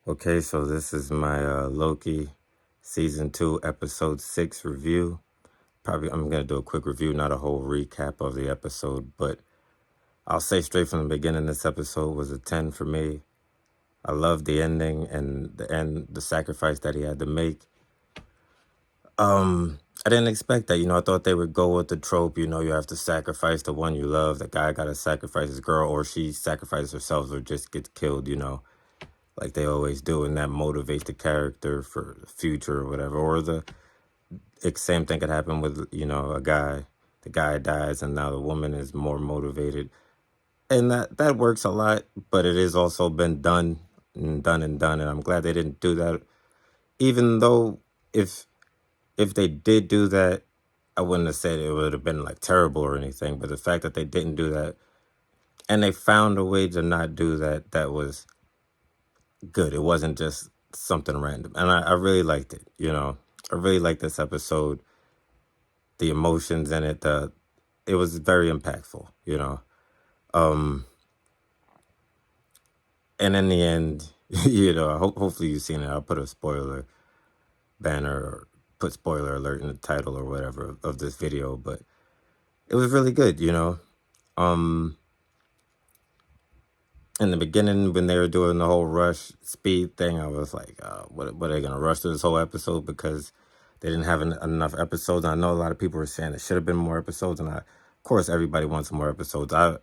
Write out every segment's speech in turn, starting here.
Okay, so this is my Loki Season 2, Episode 6 review. I'm going to do a quick review, not a whole recap of the episode, but I'll say straight from the beginning, this episode was a 10 for me. I loved the ending and the sacrifice that he had to make. I didn't expect that, I thought they would go with the trope, you have to sacrifice the one you love. The guy got to sacrifice his girl, or she sacrifices herself or just gets killed, like they always do, and that motivates the character for the future or whatever. Or the same thing could happen with, a guy. The guy dies and now the woman is more motivated. And that works a lot, but it has also been done and done and done. And I'm glad they didn't do that. Even though if they did do that, I wouldn't have said it would have been like terrible or anything. But the fact that they didn't do that and they found a way to not do that, that was good. It wasn't just something random. And I really liked it, I really liked this episode. The emotions in it, it was very impactful, And in the end, hopefully you've seen it. I'll put a spoiler banner or put spoiler alert in the title or whatever of this video, but it was really good, In the beginning, when they were doing the whole rush speed thing, I was like, what are they going to rush through this whole episode because they didn't have enough episodes? And I know a lot of people were saying there should have been more episodes, and of course, everybody wants more episodes. I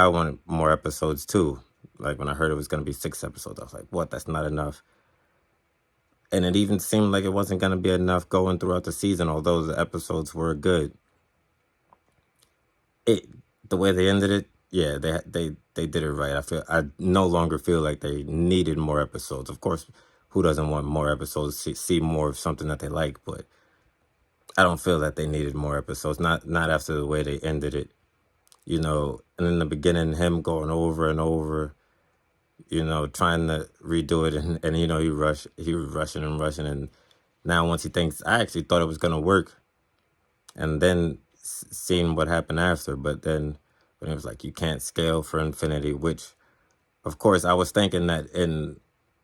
wanted more episodes too. Like when I heard it was going to be 6 episodes, I was like, what? That's not enough. And it even seemed like it wasn't going to be enough going throughout the season, although the episodes were good. The way they ended it, yeah, they did it right. I no longer feel like they needed more episodes. Of course, who doesn't want more episodes, see more of something that they like, but I don't feel that they needed more episodes, not after the way they ended it, and in the beginning, him going over and over, trying to redo it, and he was rushing and rushing, and now once he thinks, I actually thought it was going to work, and then seeing what happened after, but then when it was like, you can't scale for infinity, which, of course, I was thinking that and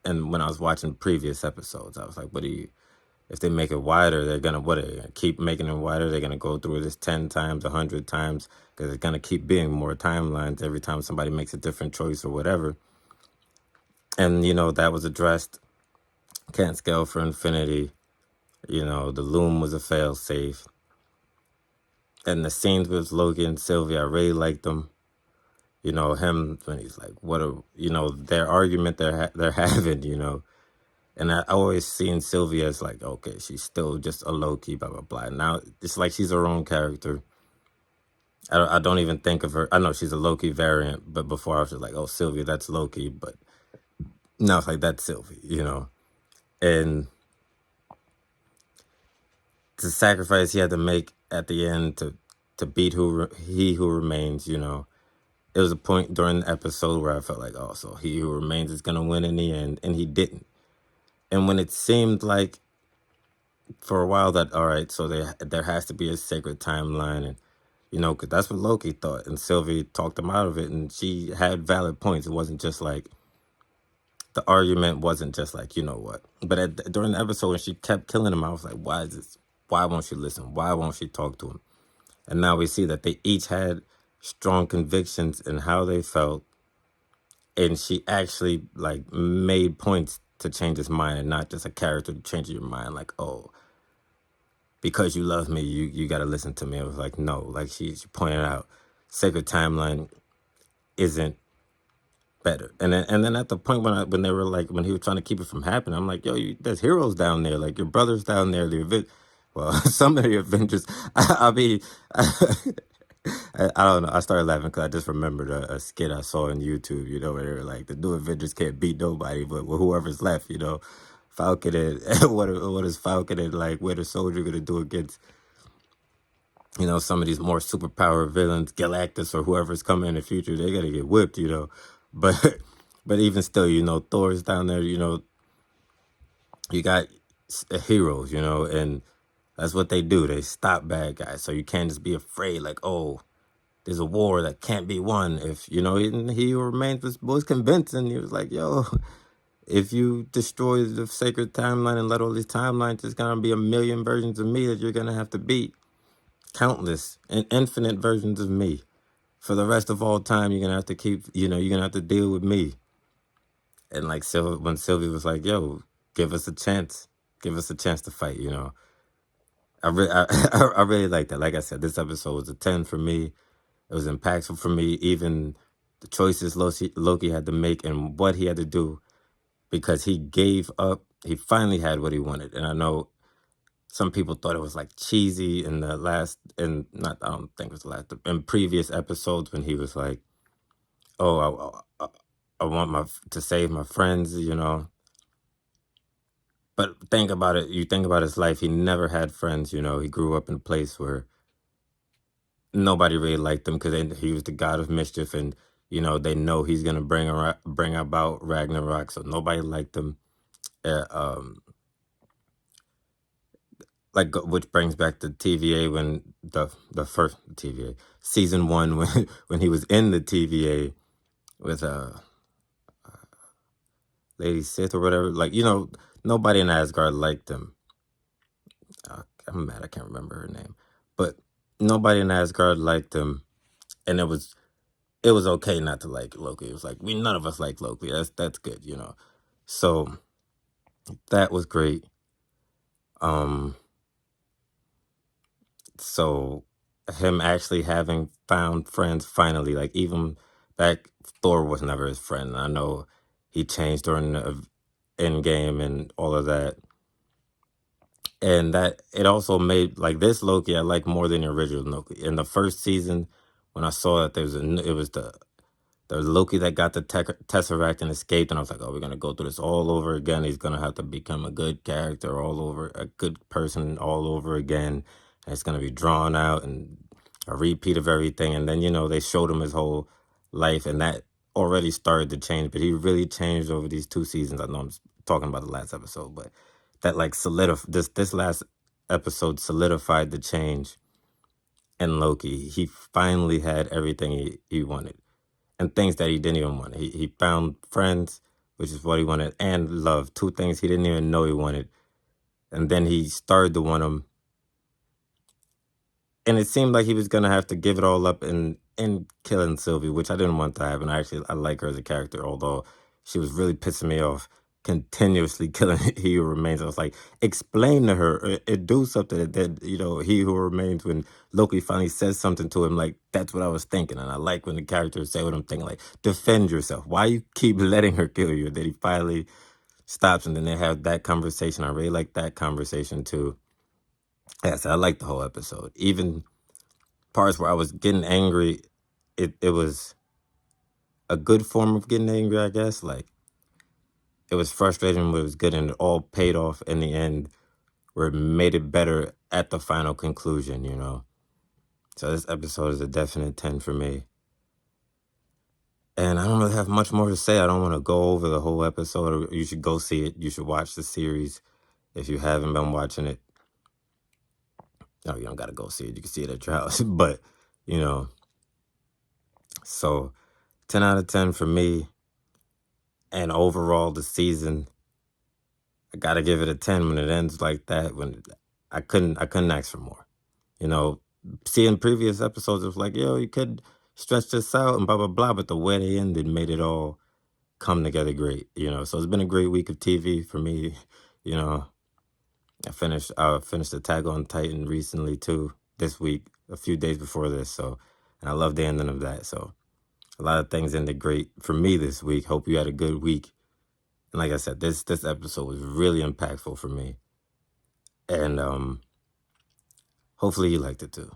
when I was watching previous episodes, I was like, if they make it wider, they're going to keep making it wider? They're going to go through this 10 times, 100 times, because it's going to keep being more timelines every time somebody makes a different choice or whatever. And, that was addressed. Can't scale for infinity. The loom was a fail-safe. And the scenes with Loki and Sylvia, I really liked them. Him when he's like, their argument they're having, And I always seen Sylvia as like, okay, she's still just a Loki, blah, blah, blah. Now it's like she's her own character. I don't even think of her. I know she's a Loki variant, but before I was just like, oh, Sylvia, that's Loki. But now it's like, that's Sylvie, And the sacrifice he had to make at the end to beat he who remains, It was a point during the episode where I felt like, oh, so he who remains is going to win in the end. And he didn't. And when it seemed like for a while that, all right, so there has to be a sacred timeline. And, because that's what Loki thought. And Sylvie talked him out of it. And she had valid points. It wasn't just like, the argument wasn't just like, what. But during the episode when she kept killing him, I was like, why is this? Why won't she listen? Why won't she talk to him? And now we see that they each had strong convictions in how they felt. And she actually like made points to change his mind, and not just a character to change your mind. Like, oh, because you love me, you got to listen to me. I was like, no, like she pointed out, sacred timeline isn't better. And then at the point when they were like, when he was trying to keep it from happening, I'm like, yo, there's heroes down there, like your brother's down there. Some of the Avengers. I mean, I don't know. I started laughing because I just remembered a skit I saw on YouTube, where they were like, the new Avengers can't beat nobody, but whoever's left, Falcon and what is Falcon and like Winter Soldier going to do against, some of these more superpower villains, Galactus or whoever's coming in the future, they got to get whipped, But but even still, Thor's down there, you got heroes, and that's what they do. They stop bad guys. So you can't just be afraid like, oh, there's a war that can't be won. If, and he who remains was convincing. He was like, yo, if you destroy the sacred timeline and let all these timelines, there's gonna be a million versions of me that you're gonna have to beat. Countless and infinite versions of me. For the rest of all time, you're gonna have to keep, you're gonna have to deal with me. And like when Sylvie was like, yo, give us a chance. Give us a chance to fight, I really like that. Like I said, this episode was a 10 for me. It was impactful for me. Even the choices Loki had to make and what he had to do, because he gave up. He finally had what he wanted. And I know some people thought it was like cheesy in the last, and not, I don't think it was the last, in previous episodes when he was like, oh, I want to save my friends, But think about it. You think about his life. He never had friends, He grew up in a place where nobody really liked him because he was the god of mischief, and they know he's gonna bring about Ragnarok, so nobody liked him. Uh, um, which brings back the TVA when the first TVA season 1 when he was in the TVA with Lady Sith or whatever. Nobody in Asgard liked him. I'm mad I can't remember her name, but nobody in Asgard liked him, and it was okay not to like Loki. It was like none of us like Loki. That's good. So that was great. So him actually having found friends finally, like even back, Thor was never his friend. I know he changed during the end game and all of that. And that it also made like this Loki I like more than the original Loki. In the first season, when I saw that it was the Loki that got the Tesseract and escaped, and I was like, oh, we're gonna go through this all over again. He's gonna have to become a good character all over, a good person all over again. And it's gonna be drawn out and a repeat of everything. And then they showed him his whole life, and that already started to change. But he really changed over these 2 seasons. I know I'm talking about the last episode, but that like this last episode solidified the change in Loki. He finally had everything he wanted, and things that he didn't even want. He found friends, which is what he wanted, and love, 2 things he didn't even know he wanted. And then he started to want them, and it seemed like he was gonna have to give it all up in killing Sylvie, which I didn't want to happen. I like her as a character, although she was really pissing me off, continuously killing He Who Remains. I was like, explain to her, do something that He Who Remains. When Loki finally says something to him, like that's what I was thinking, and I like when the characters say what I'm thinking, like defend yourself. Why you keep letting her kill you? And then he finally stops, and then they have that conversation. I really like that conversation too. Yes, I like the whole episode. Even parts where I was getting angry, it was a good form of getting angry, I guess. Like it was frustrating, but it was good, and it all paid off in the end, where it made it better at the final conclusion. So this episode is a definite 10 for me. And I don't really have much more to say. I don't want to go over the whole episode. You should go see it. You should watch the series if you haven't been watching it. No, you don't got to go see it. You can see it at your house. But, so 10 out of 10 for me. And overall, the season, I got to give it a 10 when it ends like that. When I couldn't ask for more. Seeing previous episodes, it was like, yo, you could stretch this out and blah, blah, blah. But the way they ended made it all come together great, So it's been a great week of TV for me. You know, I finished Attack on Titan recently too, this week, a few days before this. So, and I love the ending of that. So a lot of things ended great for me this week. Hope you had a good week. And like I said, this episode was really impactful for me. And hopefully you liked it too.